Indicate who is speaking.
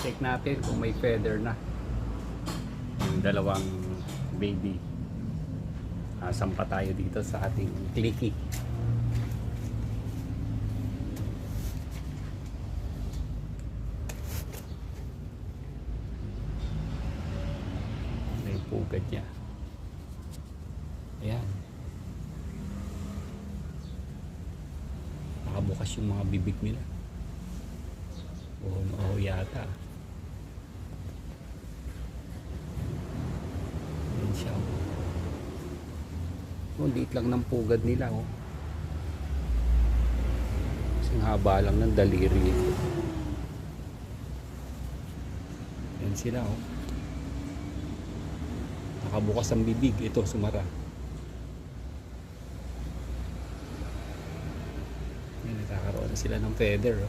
Speaker 1: Check natin kung may feather na. Yung dalawang baby. Sampa tayo dito sa ating clicky. May pugad niya. Ayan. Nakabukas yung mga bibig nila. Oo yata. Ayan siya. Liit lang ng pugad nila. Kasing haba lang ng daliri ito. Ayan sila. Nakabukas ang bibig. Ito, sumara. Ayan, nakakaroon na sila ng feather.